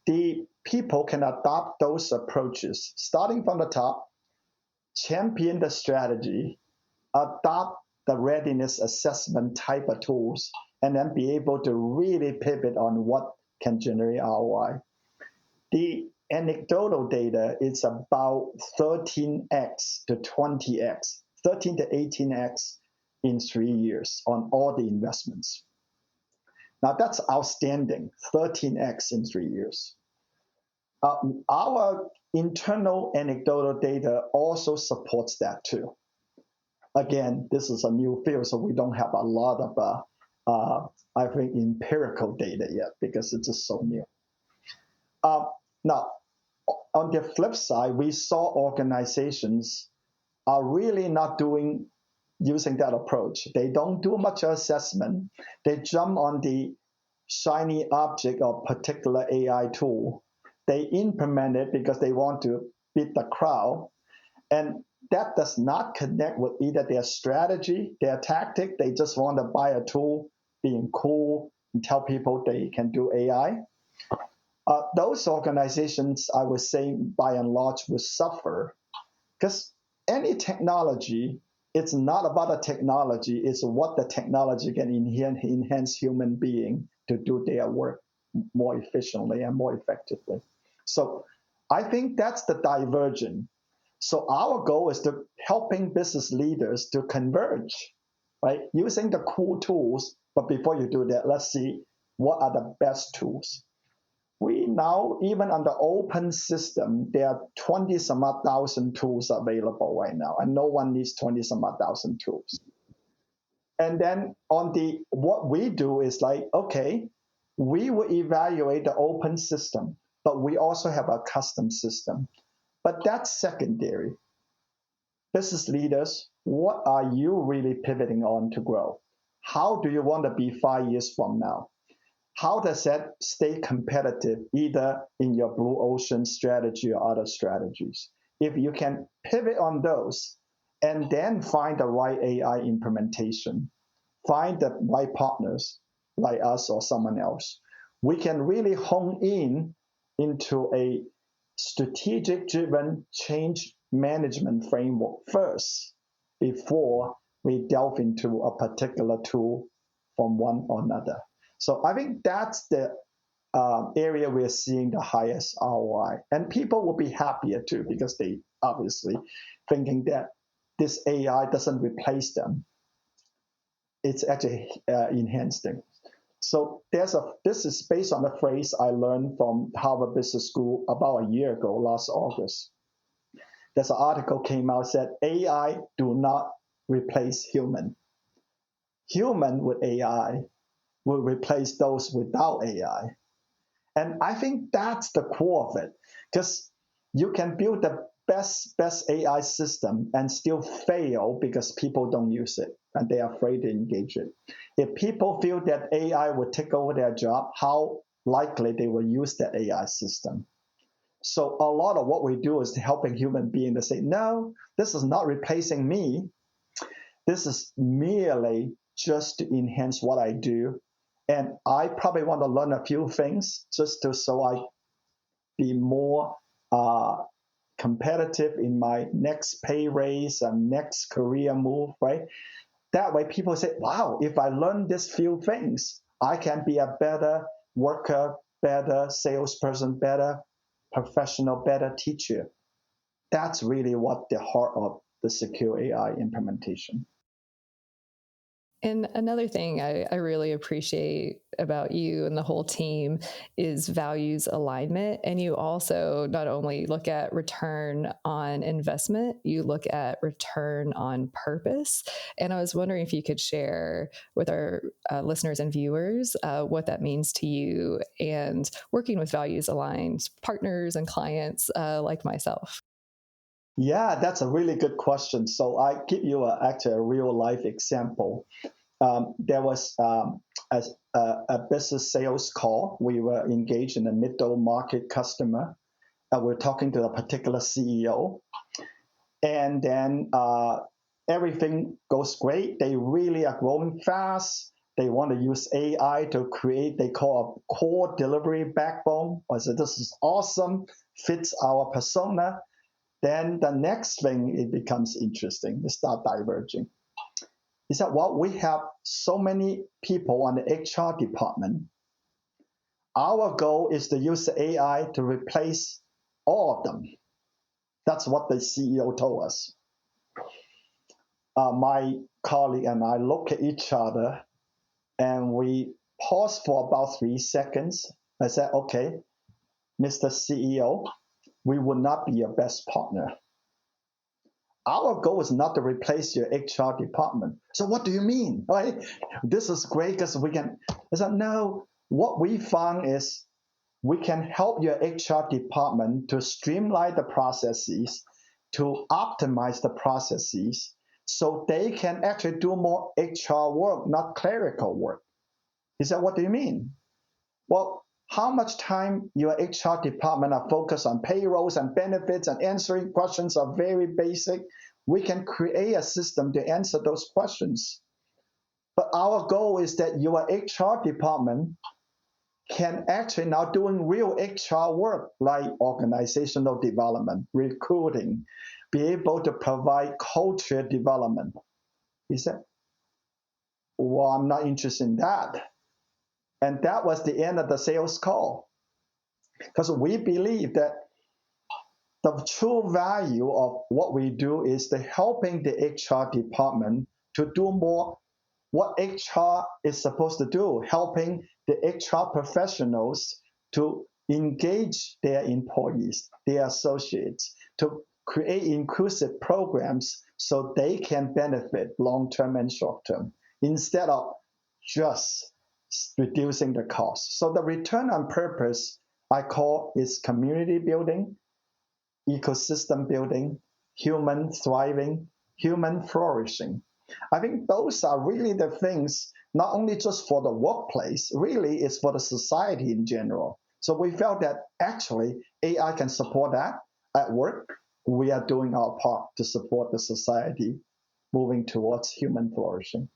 The people can adopt those approaches, starting from the top, champion the strategy, adopt the readiness assessment type of tools, and then be able to really pivot on what can generate ROI. The anecdotal data is about 13x to 20x, 13 to 18x in 3 years on all the investments. Now that's outstanding, 13x in 3 years. Our internal anecdotal data also supports that too. Again, this is a new field, so we don't have a lot of, I think, empirical data yet because it's just so new. Now, on the flip side, we saw organizations are really not using that approach. They don't do much assessment. They jump on the shiny object of particular AI tool. They implement it because they want to beat the crowd. And that does not connect with either their strategy, their tactic. They just want to buy a tool, being cool, and tell people they can do AI. Those organizations, I would say, by and large, will suffer because any technology, it's not about the technology, it's what the technology can enhance human being to do their work more efficiently and more effectively. So I think that's the divergence. So our goal is to helping business leaders to converge, right? Using the cool tools, but before you do that, let's see what are the best tools. We now, even on the open system, there are 20 some odd thousand tools available right now, and no one needs 20 some odd thousand tools. And then what we do is like, okay, we will evaluate the open system, but we also have a custom system. But that's secondary. Business leaders, what are you really pivoting on to grow? How do you want to be 5 years from now? How does that stay competitive either in your blue ocean strategy or other strategies? If you can pivot on those and then find the right AI implementation, find the right partners, like us or someone else, we can really hone in into a strategic driven change management framework first before we delve into a particular tool from one or another. So I think that's the area we're seeing the highest ROI. And people will be happier too, because they obviously thinking that this AI doesn't replace them. It's actually enhanced them. So this is based on a phrase I learned from Harvard Business School about a year ago, last August. There's an article came out said AI do not replace human. Human with AI will replace those without AI. And I think that's the core of it, because you can build the best AI system and still fail because people don't use it and they are afraid to engage it. If people feel that AI will take over their job, how likely they will use that AI system? So a lot of what we do is helping human beings to say, no, this is not replacing me. This is merely just to enhance what I do. And I probably want to learn a few things just to so I be more competitive in my next pay raise and next career move, right? That way people say, wow, if I learn these few things, I can be a better worker, better salesperson, better professional, better teacher. That's really what the heart of the secure AI implementation. And another thing I really appreciate about you and the whole team is values alignment. And you also not only look at return on investment, you look at return on purpose. And I was wondering if you could share with our listeners and viewers what that means to you and working with values aligned partners and clients like myself. Yeah, that's a really good question. So I give you actually a real life example. There was a business sales call. We were engaged in a middle market customer. We're talking to a particular CEO. And then everything goes great. They really are growing fast. They want to use AI to create, they call a core delivery backbone. I said, this is awesome, fits our persona. Then the next thing, it becomes interesting. They start diverging. He said, well, we have so many people on the HR department. Our goal is to use the AI to replace all of them. That's what the CEO told us. My colleague and I look at each other and we pause for about 3 seconds. I said, okay, Mr. CEO, we will not be your best partner. Our goal is not to replace your HR department. So what do you mean? Right? This is great because we can. I said, no, what we found is we can help your HR department to streamline the processes, to optimize the processes, so they can actually do more HR work, not clerical work. He said, what do you mean? Well, how much time your HR department are focused on payrolls and benefits and answering questions are very basic. We can create a system to answer those questions. But our goal is that your HR department can actually now doing real HR work like organizational development, recruiting, be able to provide culture development. He said, well, I'm not interested in that. And that was the end of the sales call. Because we believe that the true value of what we do is the helping the HR department to do more what HR is supposed to do, helping the HR professionals to engage their employees, their associates, to create inclusive programs so they can benefit long-term and short-term, instead of just reducing the cost. So the return on purpose, I call, is community building, ecosystem building, human thriving, human flourishing. I think those are really the things, not only just for the workplace, really it's for the society in general. So we felt that actually AI can support that at work. We are doing our part to support the society moving towards human flourishing.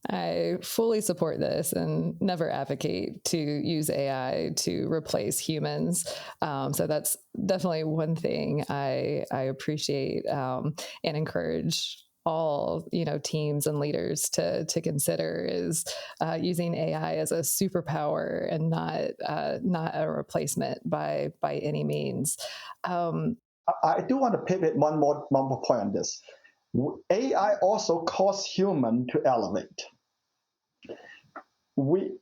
I fully support this and never advocate to use AI to replace humans. So that's definitely one thing I appreciate and encourage all teams and leaders to consider is using AI as a superpower and not a replacement by any means. Um, I do want to pivot one more point on this. AI also causes human to elevate. We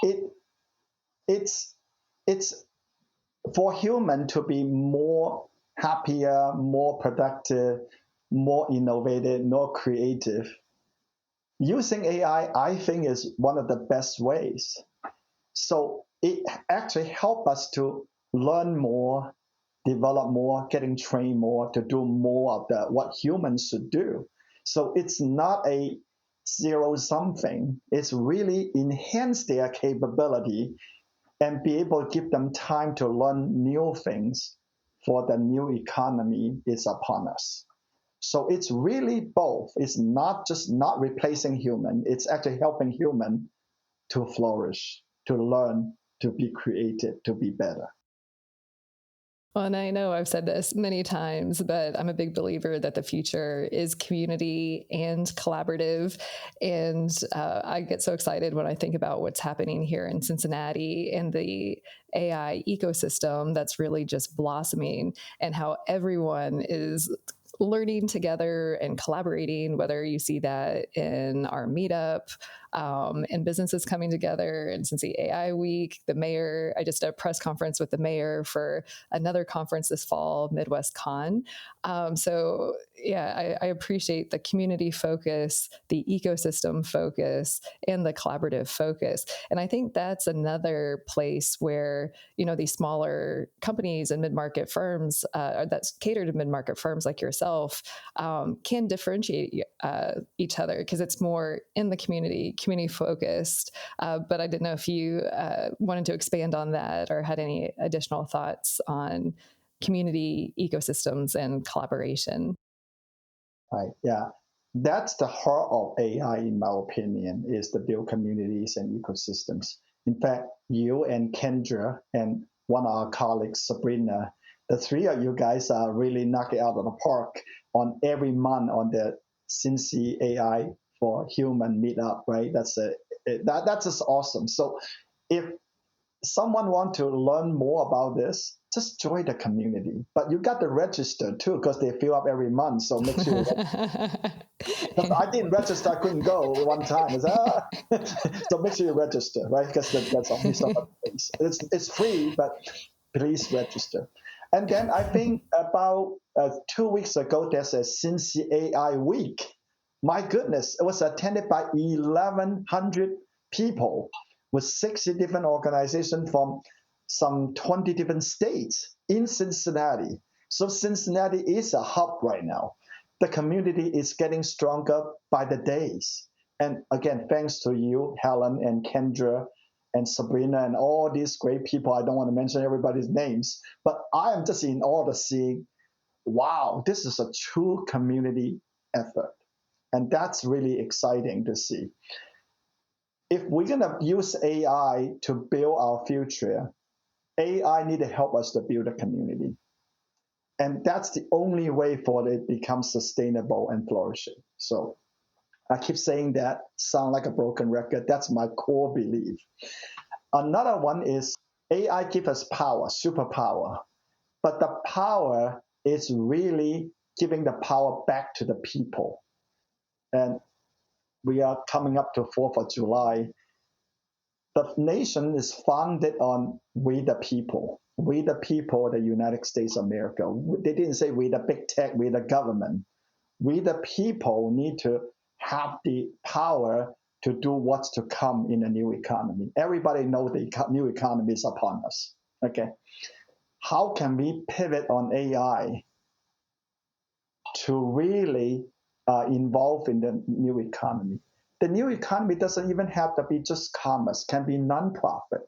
it it's it's for human to be more happier, more productive, more innovative, more creative. Using AI, I think, is one of the best ways. So it actually helps us to learn more, develop more, getting trained more to do more of what humans should do. So it's not a zero sum thing. It's really enhance their capability and be able to give them time to learn new things for the new economy is upon us. So it's really both. It's not just not replacing human, it's actually helping human to flourish, to learn, to be creative, to be better. Well, and I know I've said this many times, but I'm a big believer that the future is community and collaborative. And I get so excited when I think about what's happening here in Cincinnati and the AI ecosystem that's really just blossoming, and how everyone is learning together and collaborating, whether you see that in our meetup, and businesses coming together. And since the AI week, the mayor, I just did a press conference with the mayor for another conference this fall, Midwest Con. So yeah, I appreciate the community focus, the ecosystem focus, and the collaborative focus. And I think that's another place where, these smaller companies and mid-market firms that cater to mid-market firms like yourself can differentiate each other, because it's more in the community focused. But I didn't know if you wanted to expand on that or had any additional thoughts on community ecosystems and collaboration. Right. Yeah. That's the heart of AI, in my opinion, is to build communities and ecosystems. In fact, you and Kendra and one of our colleagues, Sabrina, the three of you guys are really knocking out of the park on every month on the Cincy AI for Human meetup, right? That's just awesome. So if someone want to learn more about this, just join the community. But you got to register too, because they fill up every month. So make sure. I didn't register, I couldn't go one time. So make sure you register, right? Because that's only some of the things. It's free, but please register. And then I think about 2 weeks ago, there's a Cincy AI week. My goodness, it was attended by 1,100 people with 60 different organizations from some 20 different states in Cincinnati. So Cincinnati is a hub right now. The community is getting stronger by the days. And again, thanks to you, Helen and Kendra and Sabrina and all these great people. I don't want to mention everybody's names, but I am just in awe to see, wow, this is a true community effort. And that's really exciting to see. If we're going to use AI to build our future, AI need to help us to build a community. And that's the only way for it to become sustainable and flourishing. So I keep saying that, sound like a broken record. That's my core belief. Another one is AI gives us power, superpower. But the power is really giving the power back to the people. And we are coming up to 4th of July. The nation is founded on we the people. We the people of the United States of America. They didn't say we the big tech, we the government. We the people need to have the power to do what's to come in a new economy. Everybody knows the new economy is upon us. Okay. How can we pivot on AI to really involve in the new economy? The new economy doesn't even have to be just commerce, can be nonprofit,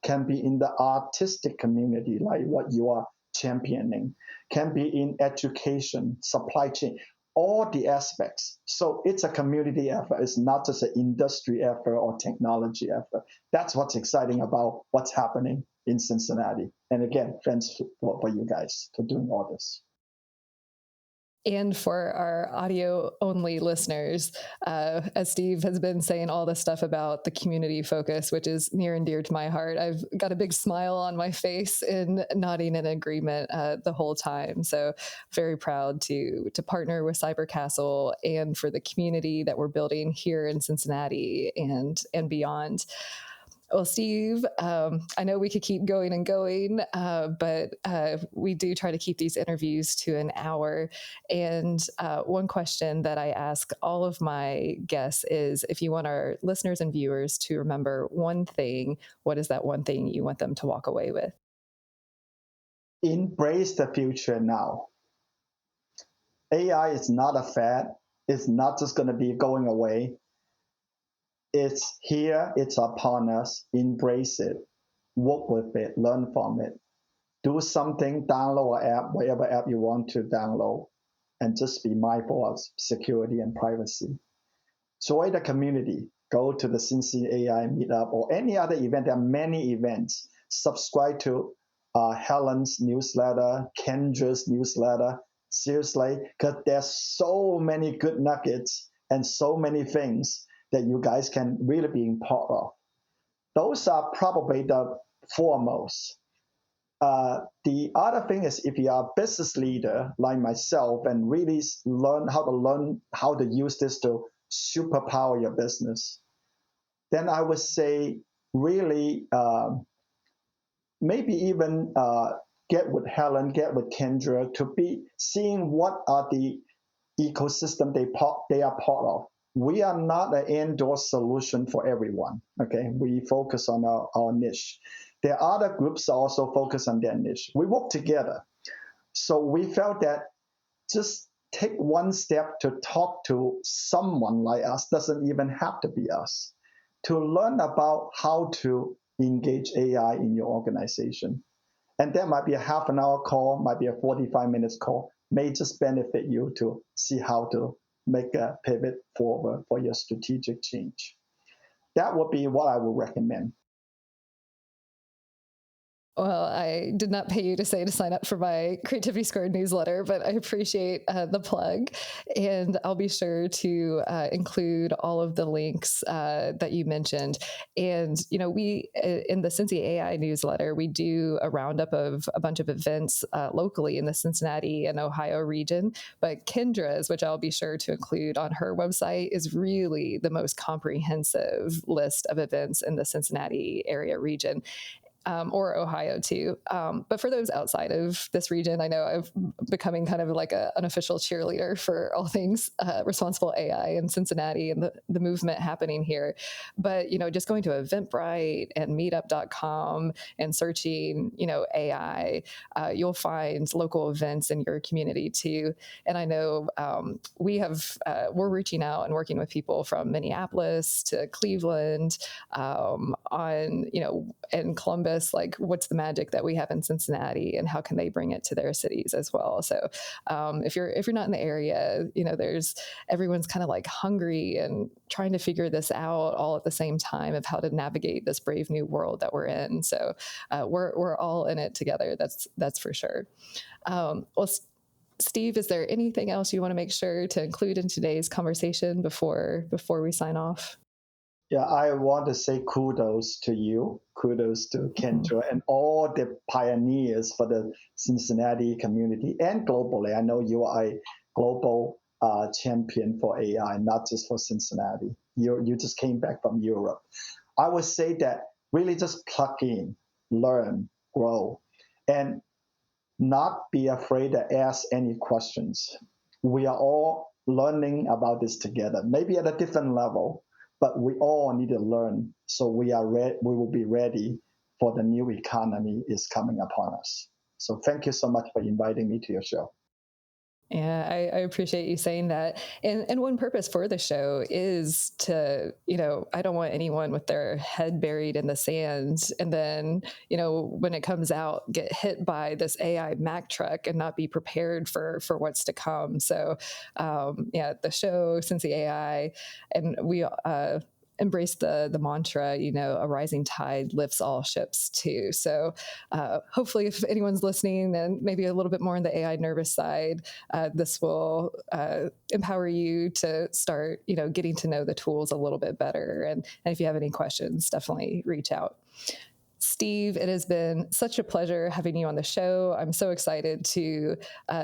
can be in the artistic community, like what you are championing, can be in education, supply chain. all the aspects. So it's a community effort. It's not just an industry effort or technology effort. That's what's exciting about what's happening in Cincinnati. And again, thanks for you guys for doing all this. And for our audio only listeners, as Steve has been saying all this stuff about the community focus, which is near and dear to my heart, I've got a big smile on my face and nodding in agreement the whole time. So very proud to partner with CybrCastle and for the community that we're building here in Cincinnati and beyond. Well, Steve, I know we could keep going and going, but we do try to keep these interviews to an hour. And one question that I ask all of my guests is, if you want our listeners and viewers to remember one thing, what is that one thing you want them to walk away with? Embrace the future now. AI is not a fad. It's not just going to be going away. It's here, it's upon us. Embrace it, work with it, learn from it. Do something, download an app, whatever app you want to download, and just be mindful of security and privacy. Join the community. Go to the Cincy AI meetup or any other event. There are many events. Subscribe to Helen's newsletter, Kendra's newsletter. Seriously, because there's so many good nuggets and so many things that you guys can really be part of. Those are probably the foremost. The other thing is, if you are a business leader like myself and really learn how to use this to superpower your business, then I would say really maybe even get with Helen, get with Kendra to be seeing what are the ecosystem they are part of. We are not an indoor solution for everyone. Okay, we focus on our niche. There are other groups that also focus on their niche. We work together. So we felt that just take one step to talk to someone like us, doesn't even have to be us, to learn about how to engage AI in your organization. And that might be a half an hour call, might be a 45 minutes call, may just benefit you to see how to make a pivot forward for your strategic change. That would be what I would recommend. Well, I did not pay you to sign up for my Creativity Squared newsletter, but I appreciate the plug. And I'll be sure to include all of the links that you mentioned. And, you know, we, in the Cincy AI newsletter, we do a roundup of a bunch of events locally in the Cincinnati and Ohio region. But Kendra's, which I'll be sure to include on her website, is really the most comprehensive list of events in the Cincinnati area region. Or Ohio too. But for those outside of this region, I know I'm becoming kind of like an official cheerleader for all things responsible AI in Cincinnati and the movement happening here. But, you know, just going to Eventbrite and meetup.com and searching, you know, AI, you'll find local events in your community too. And I know we're reaching out and working with people from Minneapolis to Cleveland on, you know, and Columbus. Like, what's the magic that we have in Cincinnati, and how can they bring it to their cities as well? So, if you're not in the area, you know, everyone's kind of like hungry and trying to figure this out all at the same time of how to navigate this brave new world that we're in. So, we're all in it together. That's for sure. Well, Steve, is there anything else you want to make sure to include in today's conversation before we sign off? Yeah, I want to say kudos to you, kudos to Kendra, and all the pioneers for the Cincinnati community and globally. I know you are a global champion for AI, not just for Cincinnati. You just came back from Europe. I would say that really just plug in, learn, grow, and not be afraid to ask any questions. We are all learning about this together, maybe at a different level. But we all need to learn, so we will be ready for the new economy is coming upon us. So thank you so much for inviting me to your show. Yeah, I appreciate you saying that. And one purpose for the show is to, I don't want anyone with their head buried in the sand and then, when it comes out, get hit by this AI Mac truck and not be prepared for what's to come. So, the show, Since the AI, and we embrace the mantra, a rising tide lifts all ships too. So hopefully if anyone's listening and maybe a little bit more on the AI nervous side, this will empower you to start, getting to know the tools a little bit better. And if you have any questions, definitely reach out. Steve, it has been such a pleasure having you on the show. I'm so excited to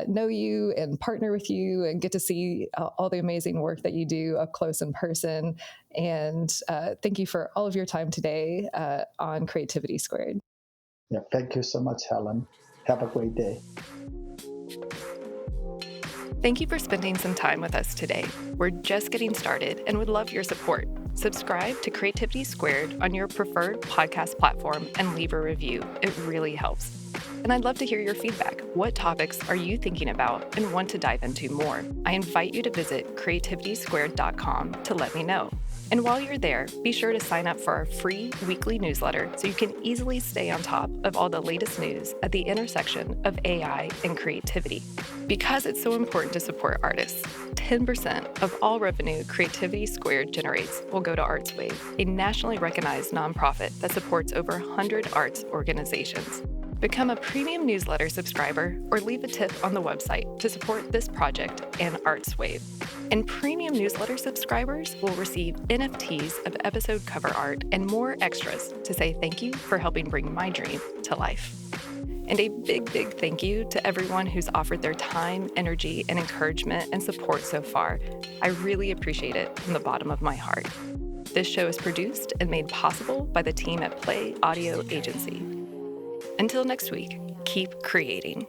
know you and partner with you and get to see all the amazing work that you do up close in person. And thank you for all of your time today on Creativity Squared. Yeah, thank you so much, Helen. Have a great day. Thank you for spending some time with us today. We're just getting started and would love your support. Subscribe to Creativity Squared on your preferred podcast platform and leave a review. It really helps. And I'd love to hear your feedback. What topics are you thinking about and want to dive into more? I invite you to visit creativitysquared.com to let me know. And while you're there, be sure to sign up for our free weekly newsletter so you can easily stay on top of all the latest news at the intersection of AI and creativity. Because it's so important to support artists, 10% of all revenue Creativity Squared generates will go to ArtsWave, a nationally recognized nonprofit that supports over 100 arts organizations. Become a premium newsletter subscriber or leave a tip on the website to support this project and ArtsWave. And premium newsletter subscribers will receive NFTs of episode cover art and more extras to say thank you for helping bring my dream to life. And a big, big thank you to everyone who's offered their time, energy, and encouragement and support so far. I really appreciate it from the bottom of my heart. This show is produced and made possible by the team at Play Audio Agency. Until next week, keep creating.